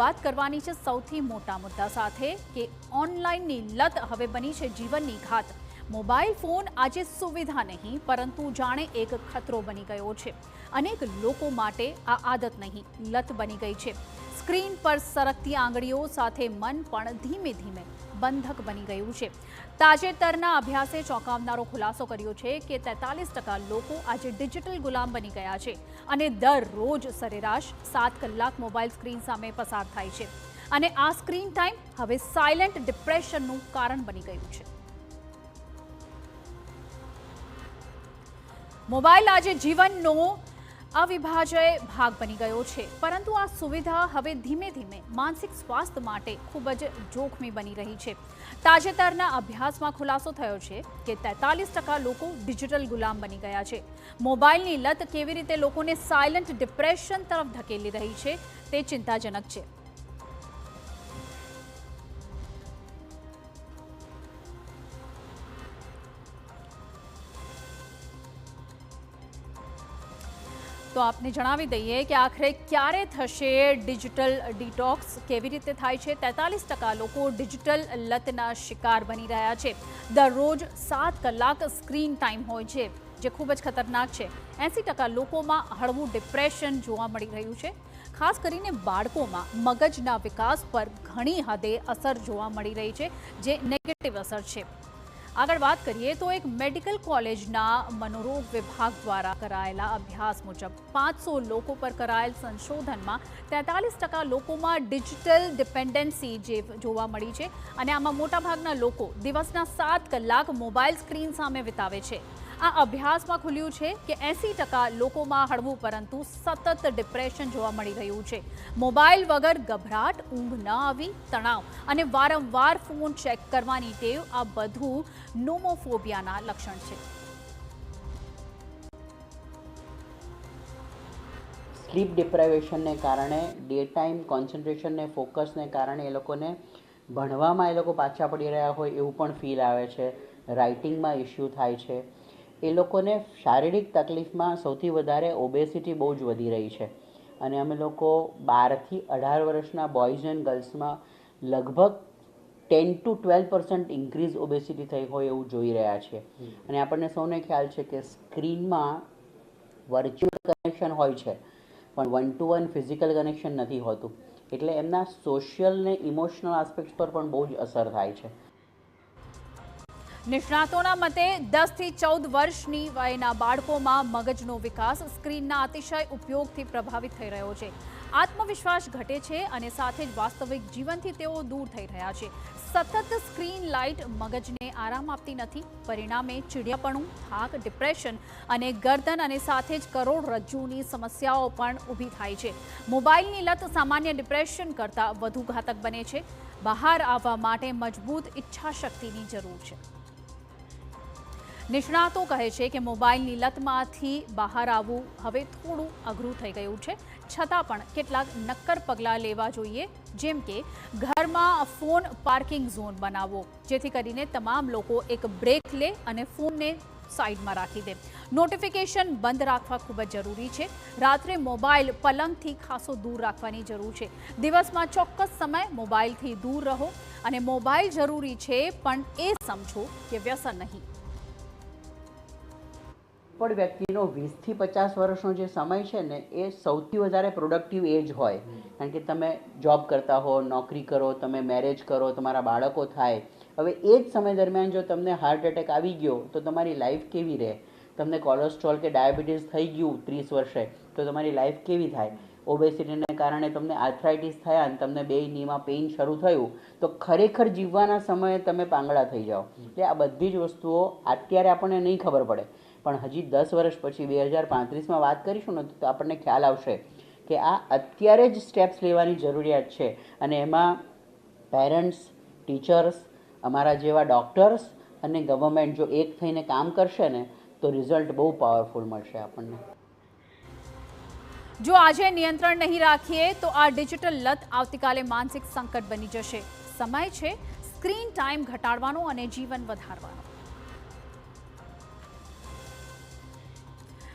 શરૂઆત કરવાની છે સૌથી મોટા મુદ્દા સાથે કે ઓનલાઈનની લત હવે બની છે જીવનની ઘાત। મોબાઈલ ફોન આજે સુવિધા નહીં પરંતુ જાણે એક ખતરો બની ગયો છે। અનેક લોકો માટે આ આદત નહીં લત બની ગઈ છે। સ્ક્રીન પર સરકતી આંગળીઓ સાથે મન પણ ધીમે ધીમે બંધક બની ગયું છે। તાજેતરના અભ્યાસે ચોંકાવનારો ખુલાસો કર્યો છે કે 43% લોકો આજે ડિજિટલ ગુલામ બની ગયા છે અને દરરોજ સરેરાશ 7 કલાક મોબાઈલ સ્ક્રીન સામે પસાર થાય છે અને આ સ્ક્રીન ટાઈમ હવે સાયલેન્ટ ડિપ્રેશનનું કારણ બની ગયું છે। મોબાઈલ આજે જીવનનો અવિભાજ્ય ભાગ બની ગયો છે પરંતુ આ સુવિધા હવે ધીમે ધીમે માનસિક સ્વાસ્થ્ય માટે ખૂબ જ જોખમી બની રહી છે। તાજેતરના અભ્યાસમાં ખુલાસો થયો છે કે 43% લોકો ડિજિટલ ગુલામ બની ગયા છે। મોબાઈલની લત કેવી રીતે લોકોને સાયલેન્ટ ડિપ્રેશન તરફ ધકેલી રહી છે તે ચિંતાજનક છે। તો આપને જણાવી દઈએ કે આખરે ક્યારે થશે ડિજિટલ ડિટોક્સ, કેવી રીતે થાય છે। 43% લોકો ડિજિટલ લતના શિકાર બની રહ્યા છે। દરરોજ 7 કલાક સ્ક્રીન ટાઈમ હોય છે જે ખૂબ જ ખતરનાક છે। 80% લોકોમાં હળવું ડિપ્રેશન જોવા મળી રહ્યું છે। ખાસ કરીને બાળકોમાં મગજના વિકાસ પર ઘણી હદે અસર જોવા મળી રહી છે જે નેગેટિવ અસર છે। આગળ વાત કરીએ તો એક મેડિકલ કોલેજના મનોરોગ વિભાગ દ્વારા કરાયેલા અભ્યાસ મુજબ 500 લોકો પર કરાયેલ સંશોધનમાં 43% લોકોમાં ડિજિટલ ડિપેન્ડન્સી જોવા મળી છે અને આમાં મોટાભાગના લોકો દિવસના 7 કલાક મોબાઈલ સ્ક્રીન સામે વિતાવે છે। આ અભ્યાસમાં ખુલ્યું છે કે 80% લોકોમાં હળવું પરંતુ સતત ડિપ્રેશન જોવા મળી રહ્યું છે। મોબાઈલ વગર ગભરાટ, ઊંઘ ન આવી, તણાવ અને વારંવાર ફોન ચેક કરવાની ટેવ આ બધું નોમોફોબિયાના લક્ષણ છે। સ્લીપ ડિપ્રાઇવેશનને કારણે ડે ટાઈમ કોન્સન્ટ્રેશનને ફોકસને કારણે એ લોકોને ભણવામાં એ લોકો પાછા પડી રહ્યા હોય એવું પણ ફીલ આવે છે। રાઇટિંગમાં ઇસ્યુ થાય છે। એ લોકોને શારીરિક તકલીફમાં સૌથી વધારે ઓબેસિટી બહુ જ વધી રહી છે અને અમે લોકો 12 થી 18 વર્ષના બોયઝ એન્ડ ગર્લ્સમાં લગભગ 10 to 12% ઇન્ક્રીઝ ઓબેસિટી થઈ હોય એવું જોઈ રહ્યા છીએ અને આપણને સૌને ખ્યાલ છે કે સ્ક્રીનમાં વર્ચ્યુઅલ કનેક્શન હોય છે પણ 1-to-1 ફિઝિકલ કનેક્શન નથી હોતું એટલે એમના સોશિયલ ને ઇમોશનલ આસ્પેક્ટ પર પણ બહુ જ અસર થાય છે। નિષ્ણાતોના મતે 10 થી 14 વર્ષની વયના બાળકોમાં મગજનો વિકાસ સ્ક્રીનના અતિશય ઉપયોગથી પ્રભાવિત થઈ રહ્યો છે। આત્મવિશ્વાસ ઘટે છે અને સાથે જ વાસ્તવિક જીવનથી તેઓ દૂર થઈ રહ્યા છે। સતત સ્ક્રીન લાઇટ મગજને આરામ આપતી નથી, પરિણામે ચીડિયાપણું, થાક, ડિપ્રેશન અને ગરદન અને સાથે જ કરોડરજ્જુની સમસ્યાઓ પણ ઊભી થાય છે। મોબાઈલની લત સામાન્ય ડિપ્રેશન કરતાં વધુ ઘાતક બને છે। બહાર આવવા માટે મજબૂત ઈચ્છાશક્તિની જરૂર છે। નિષ્ણાતો કહે છે કે મોબાઈલની લતમાંથી બહાર આવવું હવે થોડું અઘરું થઈ ગયું છે, છતાં પણ કેટલાક નક્કર પગલાં લેવા જોઈએ જેમ કે ઘરમાં ફોન પાર્કિંગ ઝોન બનાવવો જેથી કરીને તમામ લોકો એક બ્રેક લે અને ફોનને સાઈડમાં રાખી દે। નોટિફિકેશન બંધ રાખવા ખૂબ જ જરૂરી છે। રાત્રે મોબાઈલ પલંગથી ખાસો દૂર રાખવાની જરૂર છે। દિવસમાં ચોક્કસ સમય મોબાઈલથી દૂર રહો અને મોબાઈલ જરૂરી છે પણ એ સમજો કે વ્યસન નહીં। પણ વ્યક્તિનો 20 થી 50 વર્ષનો જે સમય છે ને એ સૌથી વધારે પ્રોડક્ટિવ એજ હોય કારણ કે તમે જોબ કરતા હો, નોકરી કરો, તમે મેરેજ કરો, તમારા બાળકો થાય। હવે એ જ સમય દરમિયાન જો તમને હાર્ટ એટેક આવી ગયો તો તમારી લાઈફ કેવી રહે? તમને કોલેસ્ટ્રોલ કે ડાયાબિટીસ થઈ ગયું 30 વર્ષે તો તમારી લાઈફ કેવી થાય? ઓબેસિટીને કારણે તમને આર્થરાઇટિસ થયા અને તમને બે નીમાં પેઇન શરૂ થયું તો ખરેખર જીવવાના સમયે તમે પાંગડા થઈ જાઓ। એટલે આ બધી જ વસ્તુઓ અત્યારે આપણને નહીં ખબર પડે પણ હજી 10 વર્ષ પછી 2035માં વાત કરીશું ને તો આપણને ખ્યાલ આવશે કે આ અત્યારે જ સ્ટેપ્સ લેવાની જરૂરિયાત છે અને એમાં પેરેન્ટ્સ, ટીચર્સ, અમારા જેવા ડૉક્ટર્સ અને ગવર્મેન્ટ જો એક થઈને કામ કરશે ને તો રિઝલ્ટ બહુ પાવરફુલ મળશે આપણને। જો આજે નિયંત્રણ નહીં રાખીએ તો આ ડિજિટલ લત આવતીકાલે માનસિક સંકટ બની જશે। સમય છે સ્ક્રીન ટાઈમ ઘટાડવાનો અને જીવન વધારવાનો।